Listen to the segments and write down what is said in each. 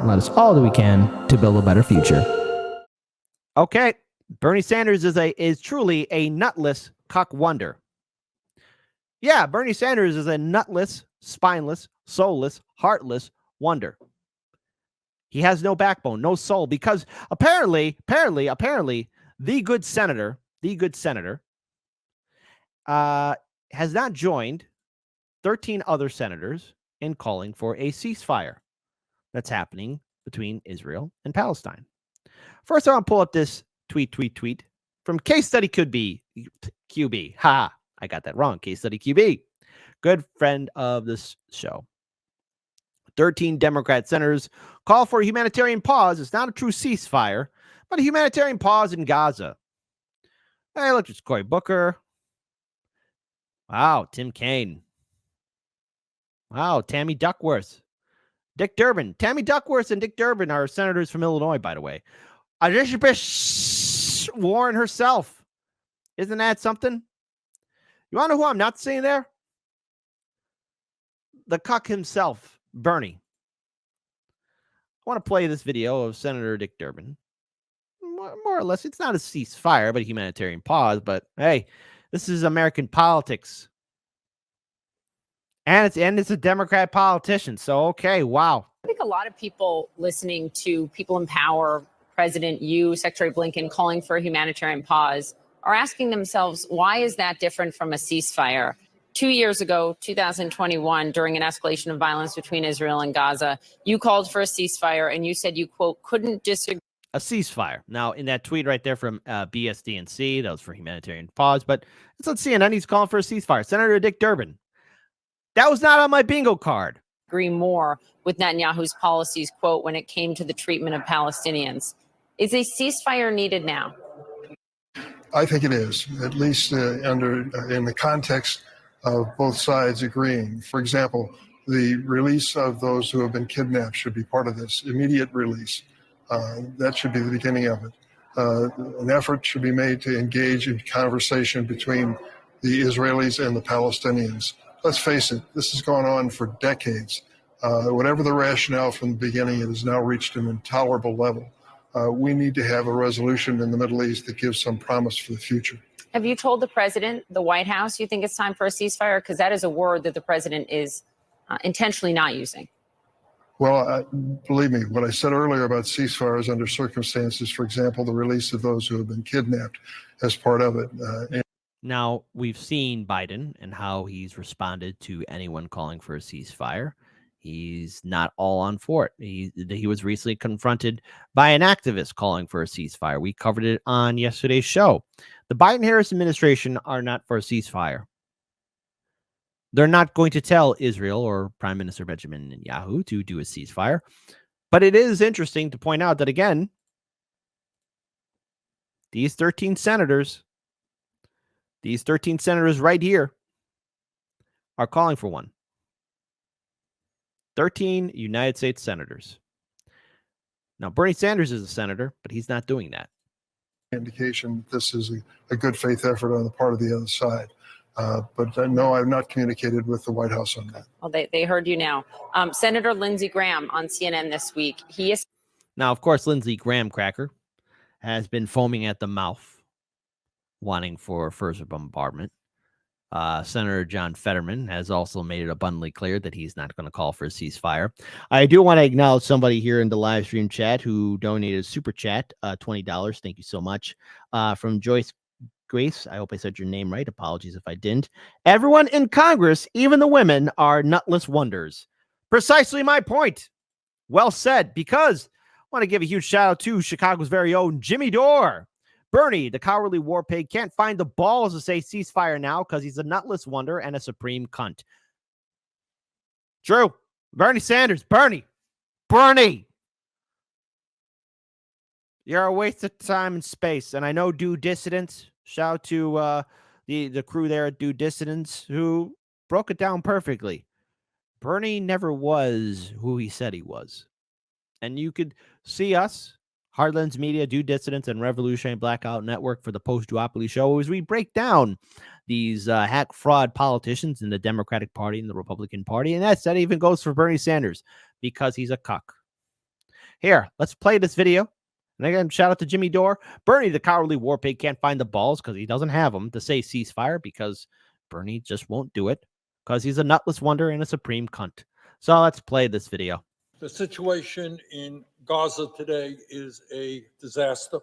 let us all do we can to build a better future. Okay, Bernie Sanders is truly a nutless cuck wonder. Yeah, Bernie Sanders is a nutless, spineless, soulless, heartless wonder. He has no backbone, no soul, because apparently, the good senator, has not joined 13 other senators in calling for a ceasefire that's happening between Israel and Palestine. First, I want to pull up this tweet from Case Study QB. Ha, I got that wrong. Case Study QB, good friend of this show. 13 Democrat senators call for a humanitarian pause. It's not a true ceasefire, but a humanitarian pause in Gaza. Hey, look, it's Cory Booker. Wow, Tim Kaine. Wow, Tammy Duckworth. Dick Durbin. Tammy Duckworth and Dick Durbin are senators from Illinois, by the way. Elizabeth Warren herself. Isn't that something? You want to know who I'm not seeing there? The cuck himself, Bernie. I want to play this video of Senator Dick Durbin. More or less, it's not a ceasefire, but a humanitarian pause. But hey, this is American politics. And it's a Democrat politician. So, okay, wow. I think a lot of people listening to People in Power, President, you, Secretary Blinken, calling for a humanitarian pause are asking themselves, why is that different from a ceasefire? 2 years ago, 2021, during an escalation of violence between Israel and Gaza, you called for a ceasefire and you said you, quote, couldn't disagree. A ceasefire. Now, in that tweet right there from BSDNC, that was for humanitarian pause, but it's on CNN. He's calling for a ceasefire. Senator Dick Durbin. That was not on my bingo card. Agree more with Netanyahu's policies, quote, when it came to the treatment of Palestinians. Is a ceasefire needed now? I think it is, at least in the context of both sides agreeing. For example, the release of those who have been kidnapped should be part of this, immediate release. That should be the beginning of it. An effort should be made to engage in conversation between the Israelis and the Palestinians. Let's face it, this has gone on for decades. Whatever the rationale from the beginning, it has now reached an intolerable level. We need to have a resolution in the Middle East that gives some promise for the future. Have you told the president, the White House, you think it's time for a ceasefire? Because that is a word that the president is intentionally not using. Well, believe me, what I said earlier about ceasefires under circumstances, for example, the release of those who have been kidnapped as part of it. Now, we've seen Biden and how he's responded to anyone calling for a ceasefire. He's not all on for it. He was recently confronted by an activist calling for a ceasefire. We covered it on yesterday's show. The Biden-Harris administration are not for a ceasefire. They're not going to tell Israel or Prime Minister Benjamin Netanyahu to do a ceasefire. But it is interesting to point out that, again, these 13 senators right here are calling for one. 13 United States senators. Now, Bernie Sanders is a senator, but he's not doing that. Indication this is a good faith effort on the part of the other side. But no, I've not communicated with the White House on that. Well, they heard you now. Senator Lindsey Graham on CNN this week. Now, of course, Lindsey Graham Cracker has been foaming at the mouth, wanting for further bombardment. Senator John Fetterman has also made it abundantly clear that he's not going to call for a ceasefire. I do want to acknowledge somebody here in the live stream chat who donated a super chat, $20. Thank you so much. From Joyce Grace. I hope I said your name right. Apologies if I didn't. Everyone in Congress, even the women, are nutless wonders. Precisely my point. Well said, because I want to give a huge shout out to Chicago's very own Jimmy Dore. Bernie, the cowardly war pig, can't find the balls to say ceasefire now because he's a nutless wonder and a supreme cunt. True. Bernie Sanders. Bernie. You're a waste of time and space. And I know Due Dissidents. Shout out to the crew there at Due Dissidents who broke it down perfectly. Bernie never was who he said he was. And you could see us, Heartlands Media, Due Dissidents, and Revolutionary Blackout Network for the post-duopoly show as we break down these hack fraud politicians in the Democratic Party and the Republican Party. And that even goes for Bernie Sanders because he's a cuck. Here, let's play this video. And again, shout out to Jimmy Dore. Bernie, the cowardly war pig, can't find the balls because he doesn't have them to say ceasefire because Bernie just won't do it because he's a nutless wonder and a supreme cunt. So let's play this video. The situation in Gaza today is a disaster.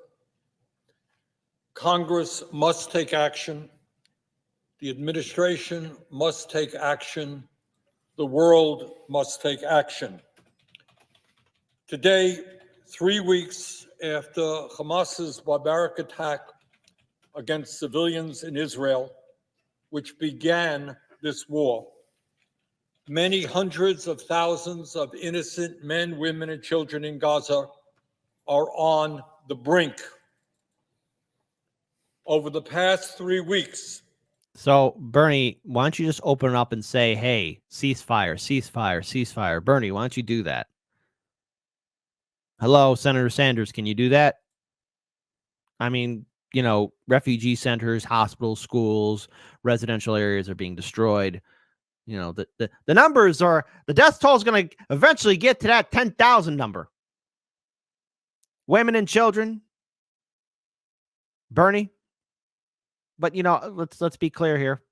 Congress must take action. The administration must take action. The world must take action. Today, 3 weeks after Hamas's barbaric attack against civilians in Israel, which began this war, many hundreds of thousands of innocent men, women, and children in Gaza are on the brink. Over the past 3 weeks. So, Bernie, why don't you just open it up and say, hey, ceasefire, ceasefire, ceasefire. Bernie, why don't you do that? Hello, Senator Sanders, can you do that? I mean, you know, refugee centers, hospitals, schools, residential areas are being destroyed. You know, the numbers are, the death toll is going to eventually get to that 10,000 number. Women and children, Bernie. But, you know, let's be clear here.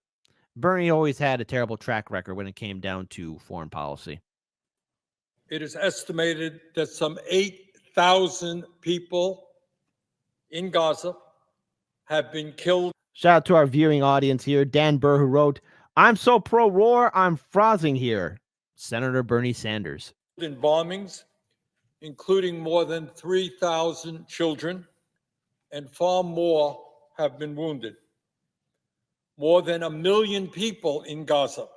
Bernie always had a terrible track record when it came down to foreign policy. It is estimated that some 8,000 people in Gaza have been killed. Shout out to our viewing audience here. Dan Burr, who wrote, I'm so pro-war, I'm frothing here. Senator Bernie Sanders. In bombings, including more than 3,000 children, and far more have been wounded. More than 1 million people in Gaza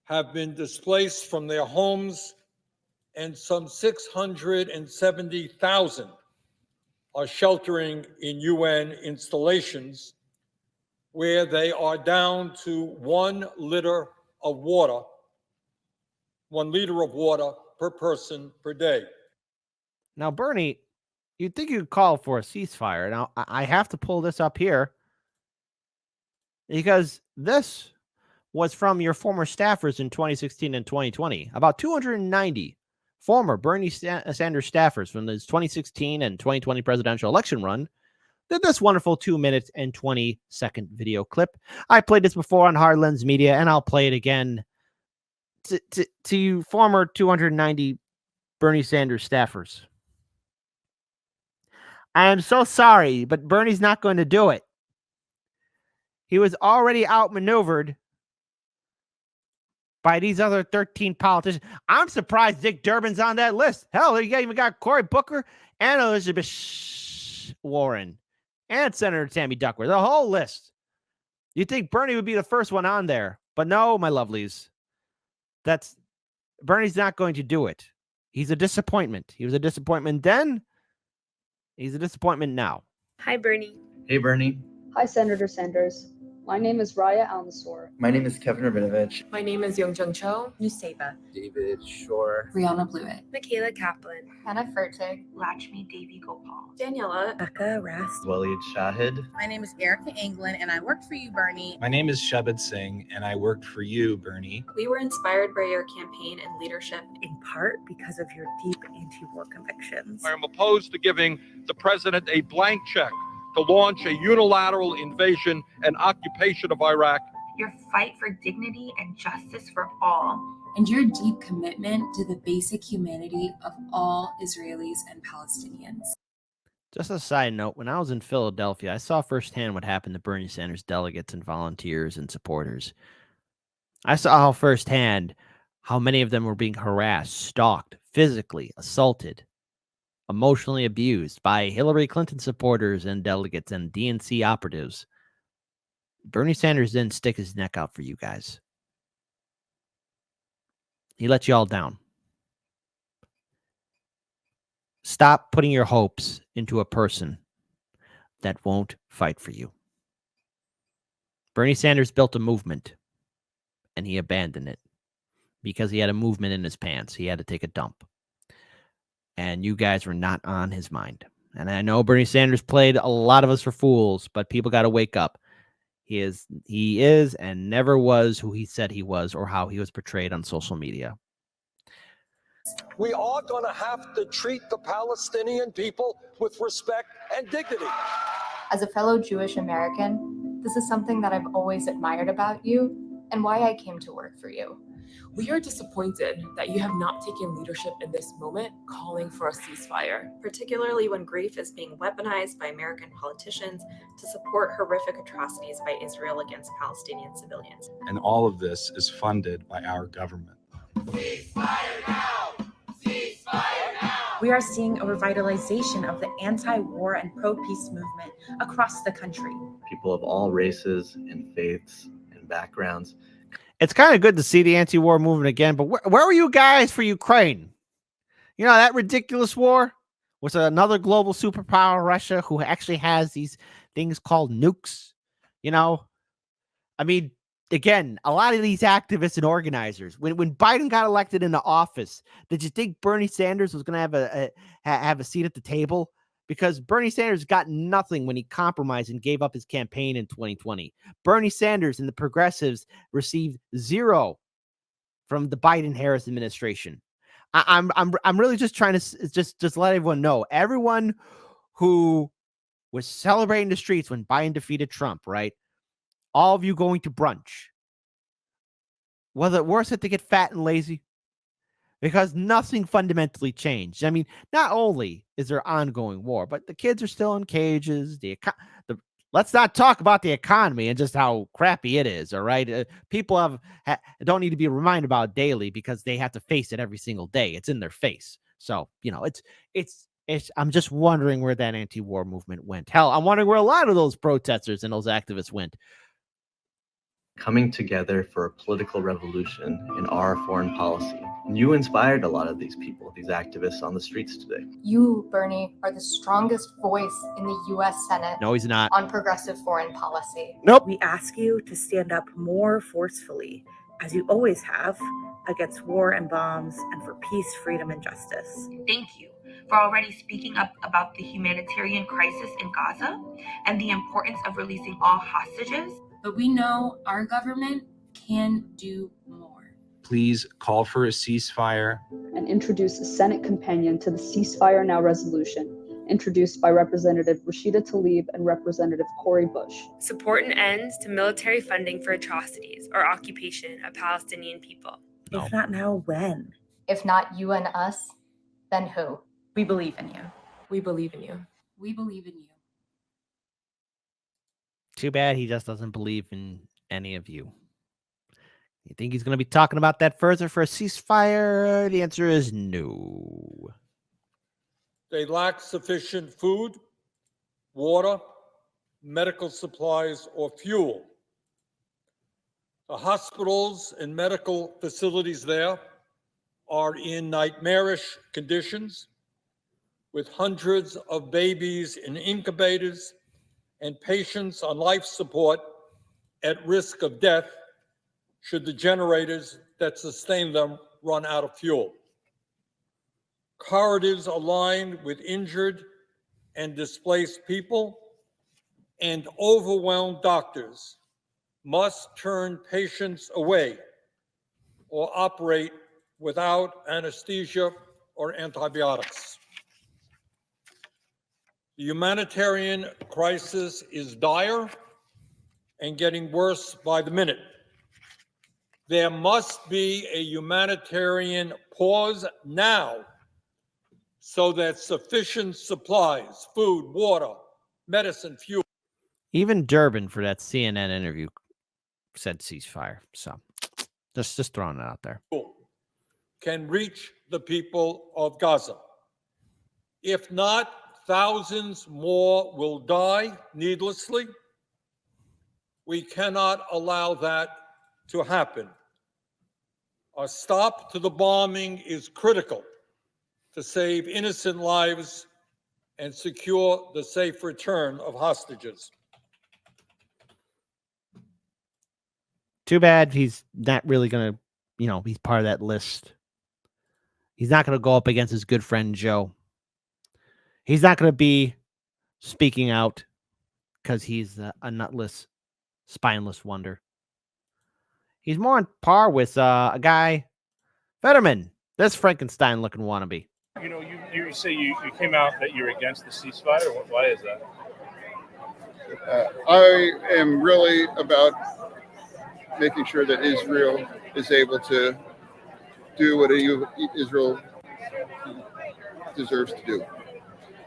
have been displaced from their homes, and some 670,000 are sheltering in UN installations where they are down to 1 liter of water per person per day. Now, Bernie, you'd think you'd call for a ceasefire. Now, I have to pull this up here because this was from your former staffers in 2016 and 2020. About 290 former Bernie Sanders staffers from his 2016 and 2020 presidential election run did this wonderful 2 minutes and 20-second video clip. I played this before on Hard Lens Media, and I'll play it again to you former 290 Bernie Sanders staffers. I am so sorry, but Bernie's not going to do it. He was already outmaneuvered by these other 13 politicians. I'm surprised Dick Durbin's on that list. Hell, you even got Cory Booker and Elizabeth Warren and Senator Tammy Duckworth. The whole list. You'd think Bernie would be the first one on there. But no, my lovelies. Bernie's not going to do it. He's a disappointment. He was a disappointment then. He's a disappointment now. Hi, Bernie. Hey, Bernie. Hi, Senator Sanders. My name is Raya Al-Nassour. My name is Kevin Rabinovich. My name is Young Cho. Nuseba. David Shore. Brianna Blewett. Michaela Kaplan. Hannah Fertig. Lakshmi Devi Gopal. Daniela. Becca Rast. Waleed Shahid. My name is Erica England, and I worked for you, Bernie. My name is Shabad Singh, and I worked for you, Bernie. We were inspired by your campaign and leadership, In part because of your deep anti-war convictions. I am opposed to giving the president a blank check to launch a unilateral invasion and occupation of Iraq. your fight for dignity and justice for all, and your deep commitment to the basic humanity of all Israelis and Palestinians. Just a side note, when I was in Philadelphia, I saw firsthand what happened to Bernie Sanders delegates and volunteers and supporters. I saw firsthand how many of them were being harassed, stalked, physically assaulted, emotionally abused by Hillary Clinton supporters and delegates and DNC operatives. Bernie Sanders didn't stick his neck out for you guys. He let you all down. Stop putting your hopes into a person that won't fight for you. Bernie Sanders built a movement, and he abandoned it because he had a movement in his pants. He had to take a dump. And you guys were not on his mind. And I know Bernie Sanders played a lot of us for fools, but people got to wake up. He is and never was who he said he was or how he was portrayed on social media. We are going to have to treat the Palestinian people with respect and dignity. As a fellow Jewish American, this is something that I've always admired about you and why I came to work for you. We are disappointed that you have not taken leadership in this moment, calling for a ceasefire. Particularly when grief is being weaponized by American politicians to support horrific atrocities by Israel against Palestinian civilians. And all of this is funded by our government. Ceasefire now! Ceasefire now! We are seeing a revitalization of the anti-war and pro-peace movement across the country. People of all races and faiths and backgrounds. It's kind of good to see the anti-war movement again, but where were you guys for Ukraine? You know, that ridiculous war was another global superpower, Russia, who actually has these things called nukes. You know, I mean, again, a lot of these activists and organizers, when Biden got elected into office, did you think Bernie Sanders was going to have a seat at the table? Because Bernie Sanders got nothing when he compromised and gave up his campaign in 2020. Bernie Sanders and the progressives received zero from the Biden-Harris administration. I'm really just trying to just let everyone know. Everyone who was celebrating the streets when Biden defeated Trump, right? All of you going to brunch. Was it worth it to get fat and lazy? Because nothing fundamentally changed. I mean, not only is there ongoing war, but the kids are still in cages. Let's not talk about the economy and just how crappy it is. All right, people don't need to be reminded about it daily because they have to face it every single day. It's in their face. So you know, it's. I'm just wondering where that anti-war movement went. Hell, I'm wondering where a lot of those protesters and those activists went. Coming together for a political revolution in our foreign policy. And you inspired a lot of these people, these activists on the streets today. You, Bernie, are the strongest voice in the U.S. Senate. No, he's not. On progressive foreign policy. Nope. We ask you to stand up more forcefully, as you always have, against war and bombs and for peace, freedom, and justice. Thank you for already speaking up about the humanitarian crisis in Gaza and the importance of releasing all hostages. But we know our government can do more. Please call for a ceasefire. And introduce a Senate companion to the Ceasefire Now resolution, introduced by Representative Rashida Tlaib and Representative Cori Bush. Support an end to military funding for atrocities or occupation of Palestinian people. If not now, when? If not you and us, then who? We believe in you. We believe in you. We believe in you. Too bad he just doesn't believe in any of you. You think he's going to be talking about that further for a ceasefire? The answer is no. They lack sufficient food, water, medical supplies, or fuel. The hospitals and medical facilities there are in nightmarish conditions, with hundreds of babies in incubators and patients on life support at risk of death should the generators that sustain them run out of fuel. Corridors are lined with injured and displaced people, and overwhelmed doctors must turn patients away or operate without anesthesia or antibiotics. The humanitarian crisis is dire and getting worse by the minute. There must be a humanitarian pause now so that sufficient supplies, food, water, medicine, fuel. Even Durbin for that CNN interview said ceasefire. So just throwing it out there. Can reach the people of Gaza. If not, thousands more will die needlessly. We cannot allow that to happen. A stop to the bombing is critical to save innocent lives and secure the safe return of hostages. Too bad he's not really going to, he's part of that list. He's not going to go up against his good friend Joe. He's not going to be speaking out because he's a nutless, spineless wonder. He's more on par with a guy, Fetterman. This Frankenstein-looking wannabe. You know, you say you came out that you're against the ceasefire. Why is that? I am really about making sure that Israel is able to do what Israel deserves to do.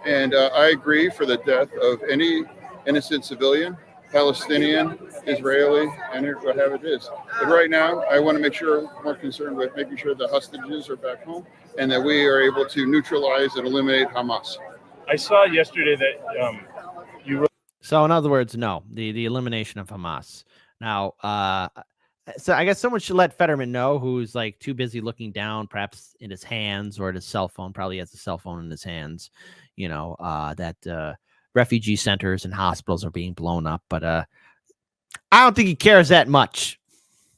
And I agree for the death of any innocent civilian, Palestinian, Israeli, and whatever it is. But right now, I want to make sure, more concerned with making sure the hostages are back home and that we are able to neutralize and eliminate Hamas. I saw yesterday that you wrote. So in other words, no, the elimination of Hamas. Now, so I guess someone should let Fetterman know, who's like too busy looking down, perhaps in his hands or at his cell phone. Probably has a cell phone in his hands. You know, that refugee centers and hospitals are being blown up. But I don't think he cares that much.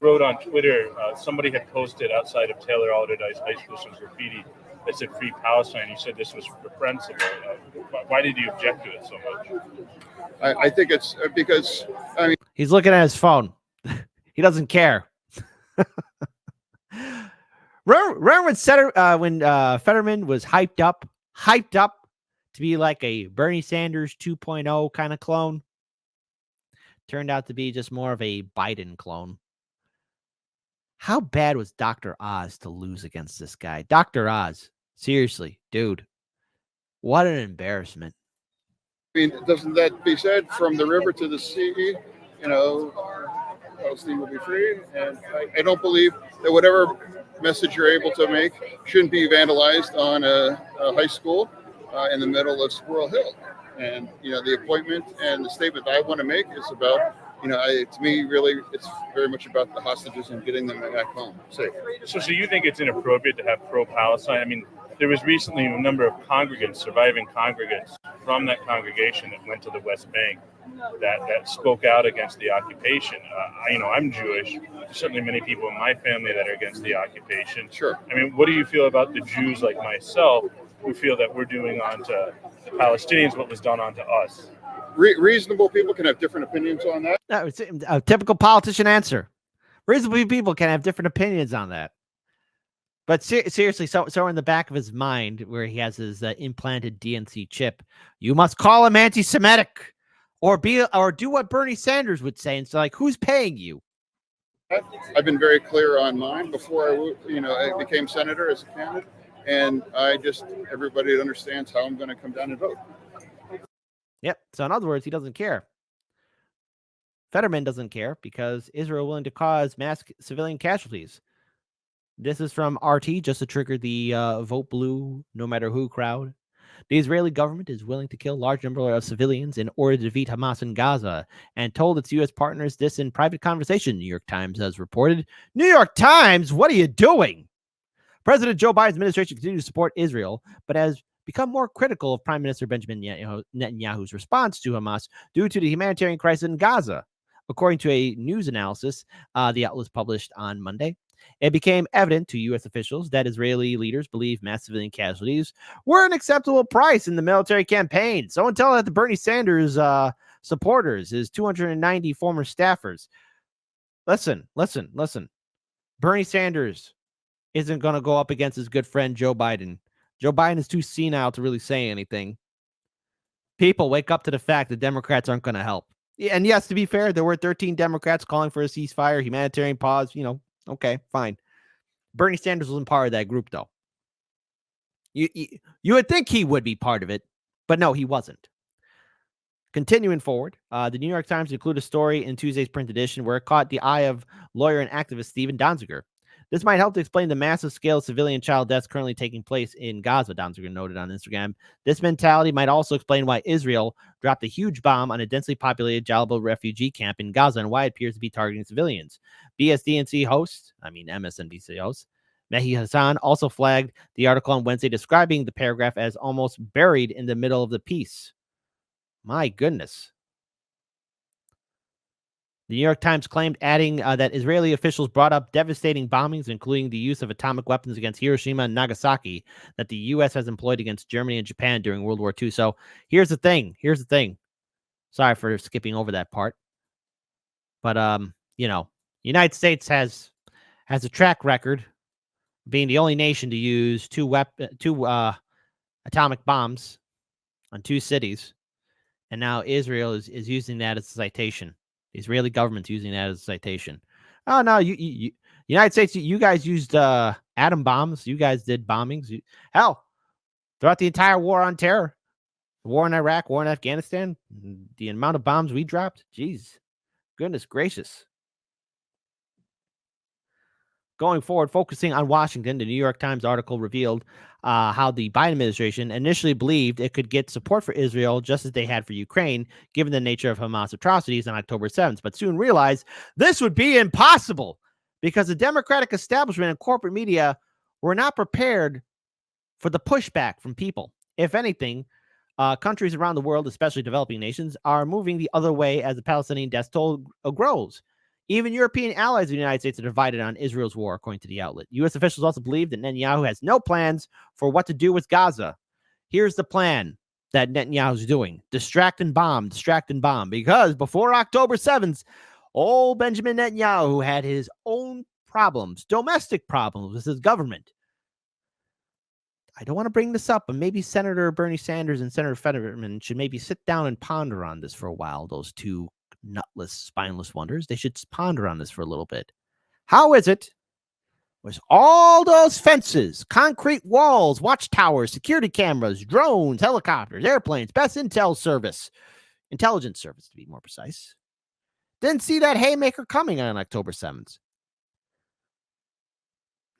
Wrote on Twitter, somebody had posted outside of Taylor Alderdice High School some graffiti that said "Free Palestine." You said this was reprehensible. Why did you object to it so much? I think it's because, I mean, he's looking at his phone. He doesn't care. Remember when Fetterman was hyped up to be like a Bernie Sanders 2.0 kind of clone? Turned out to be just more of a Biden clone. How bad was Dr. Oz to lose against this guy? Dr. Oz, seriously, dude, what an embarrassment. I mean, doesn't that be said, from the river to the sea, you know, Palestine will be free? And I don't believe that whatever message you're able to make shouldn't be vandalized on a high school in the middle of Squirrel Hill. And, you know, the appointment and the statement that I want to make is about, you know, to me, really, it's very much about the hostages and getting them back home safe. So you think it's inappropriate to have pro-Palestine? I mean, there was recently a number of congregants, surviving congregants from that congregation that went to the West Bank that spoke out against the occupation. I'm Jewish. There's certainly many people in my family that are against the occupation. Sure. I mean, what do you feel about the Jews like myself who feel that we're doing onto the Palestinians what was done onto us? Reasonable people can have different opinions on that. No, it's a typical politician answer. Reasonable people can have different opinions on that. But seriously, so in the back of his mind, where he has his implanted DNC chip, you must call him anti-Semitic, or do what Bernie Sanders would say, and so like, who's paying you? I've been very clear on mine before I became senator as a candidate, and everybody understands how I'm going to come down and vote. Yep. So in other words, he doesn't care. Fetterman doesn't care because Israel willing to cause mass civilian casualties. This is from RT, just to trigger the vote blue, no matter who crowd. The Israeli government is willing to kill large number of civilians in order to defeat Hamas in Gaza, and told its U.S. partners this in private conversation, New York Times has reported. New York Times, what are you doing? President Joe Biden's administration continues to support Israel, but has become more critical of Prime Minister Benjamin Netanyahu's response to Hamas due to the humanitarian crisis in Gaza. According to a news analysis the outlet published on Monday, it became evident to U.S. officials that Israeli leaders believe mass civilian casualties were an acceptable price in the military campaign. So until that, the Bernie Sanders supporters, his 290 former staffers. Listen. Bernie Sanders isn't going to go up against his good friend Joe Biden. Joe Biden is too senile to really say anything. People, wake up to the fact that Democrats aren't going to help. And yes, to be fair, there were 13 Democrats calling for a ceasefire, humanitarian pause, okay, fine. Bernie Sanders wasn't part of that group, though. You would think he would be part of it, but no, he wasn't. Continuing forward, the New York Times included a story in Tuesday's print edition where it caught the eye of lawyer and activist Stephen Donziger. This might help to explain the massive scale of civilian child deaths currently taking place in Gaza, Donziger noted on Instagram. This mentality might also explain why Israel dropped a huge bomb on a densely populated Jalabal refugee camp in Gaza and why it appears to be targeting civilians. MSNBC host, Mehi Hassan also flagged the article on Wednesday describing the paragraph as almost buried in the middle of the piece. My goodness. The New York Times claimed, adding that Israeli officials brought up devastating bombings, including the use of atomic weapons against Hiroshima and Nagasaki, that the U.S. has employed against Germany and Japan during World War II. So here's the thing. Sorry for skipping over that part. But, United States has a track record being the only nation to use two atomic bombs on 2 cities. And now Israel is using that as a citation. The Israeli government's using that as a citation. Oh, no, you United States, you guys used atom bombs. You guys did bombings. Hell, throughout the entire war on terror, the war in Iraq, war in Afghanistan, the amount of bombs we dropped, geez, goodness gracious. Going forward, focusing on Washington, the New York Times article revealed how the Biden administration initially believed it could get support for Israel just as they had for Ukraine, given the nature of Hamas atrocities on October 7th, but soon realized this would be impossible because the Democratic establishment and corporate media were not prepared for the pushback from people. If anything, countries around the world, especially developing nations, are moving the other way as the Palestinian death toll grows. Even European allies of the United States are divided on Israel's war, according to the outlet. U.S. officials also believe that Netanyahu has no plans for what to do with Gaza. Here's the plan that Netanyahu's doing. Distract and bomb, because before October 7th, old Benjamin Netanyahu had his own problems, domestic problems with his government. I don't want to bring this up, but maybe Senator Bernie Sanders and Senator Fetterman should maybe sit down and ponder on this for a while, those two nutless, spineless wonders. They should ponder on this for a little bit. How is it with all those fences, concrete walls, watchtowers, security cameras, drones, helicopters, airplanes, best intelligence service, to be more precise, didn't see that haymaker coming on October 7th?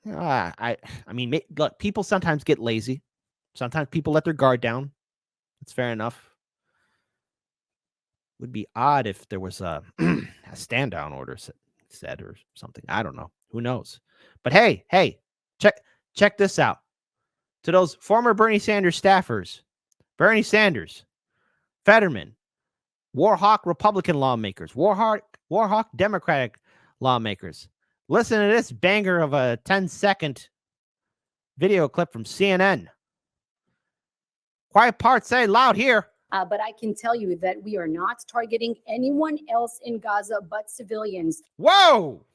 I mean, look, people sometimes get lazy. Sometimes people let their guard down. That's fair enough. Would be odd if there was a stand down order said or something. I don't know. Who knows? But hey, check this out. To those former Bernie Sanders staffers, Bernie Sanders, Fetterman, Warhawk Republican lawmakers, Warhawk Democratic lawmakers, listen to this banger of a 10-second video clip from CNN. Quiet parts say loud here. But I can tell you that we are not targeting anyone else in Gaza but civilians. Whoa!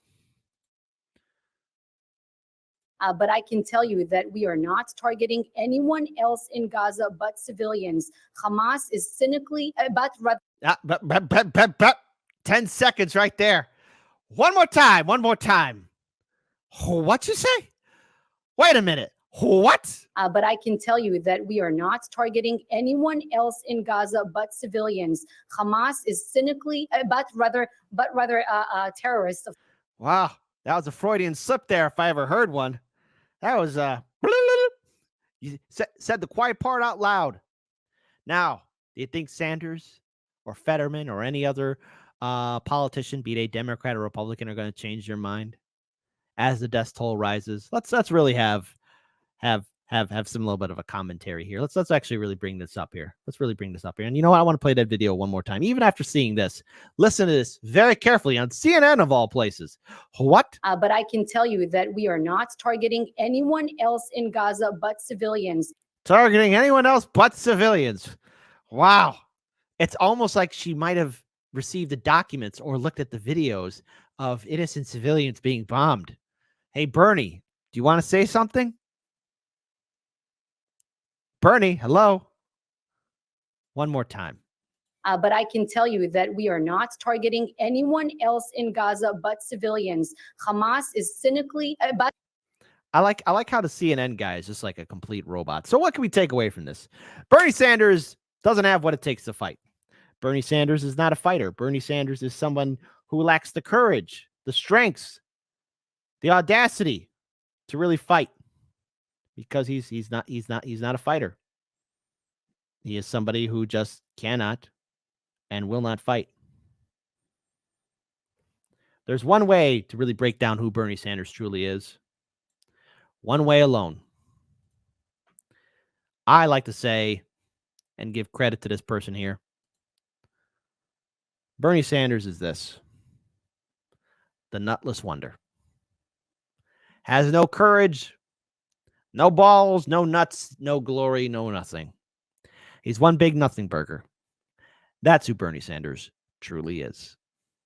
But I can tell you that we are not targeting anyone else in Gaza but civilians. Hamas is cynically, 10 seconds right there. One more time. What'd you say? Wait a minute. What? But I can tell you that we are not targeting anyone else in Gaza but civilians. Hamas is cynically, but rather terrorists. Wow, that was a Freudian slip there if I ever heard one. That was you said the quiet part out loud. Now, do you think Sanders or Fetterman or any other politician, be they Democrat or Republican, are going to change their mind as the death toll rises? Let's really have some little bit of a commentary here. Let's actually really bring this up here. And you know what? I want to play that video one more time. Even after seeing this, listen to this very carefully on CNN of all places. What? But I can tell you that we are not targeting anyone else in Gaza but civilians. Targeting anyone else but civilians. Wow. It's almost like she might have received the documents or looked at the videos of innocent civilians being bombed. Hey, Bernie, do you want to say something? Bernie, hello. One more time. But I can tell you that we are not targeting anyone else in Gaza but civilians. Hamas is cynically, I like how the CNN guy is just like a complete robot. So what can we take away from this? Bernie Sanders doesn't have what it takes to fight. Bernie Sanders is not a fighter. Bernie Sanders is someone who lacks the courage, the strengths, the audacity to really fight. Because he's not a fighter. He is somebody who just cannot and will not fight. There's one way to really break down who Bernie Sanders truly is. One way alone. I like to say and give credit to this person here. Bernie Sanders is this: the nutless wonder. Has no courage, no balls, no nuts, no glory, no nothing. He's one big nothing burger. That's who Bernie Sanders truly is.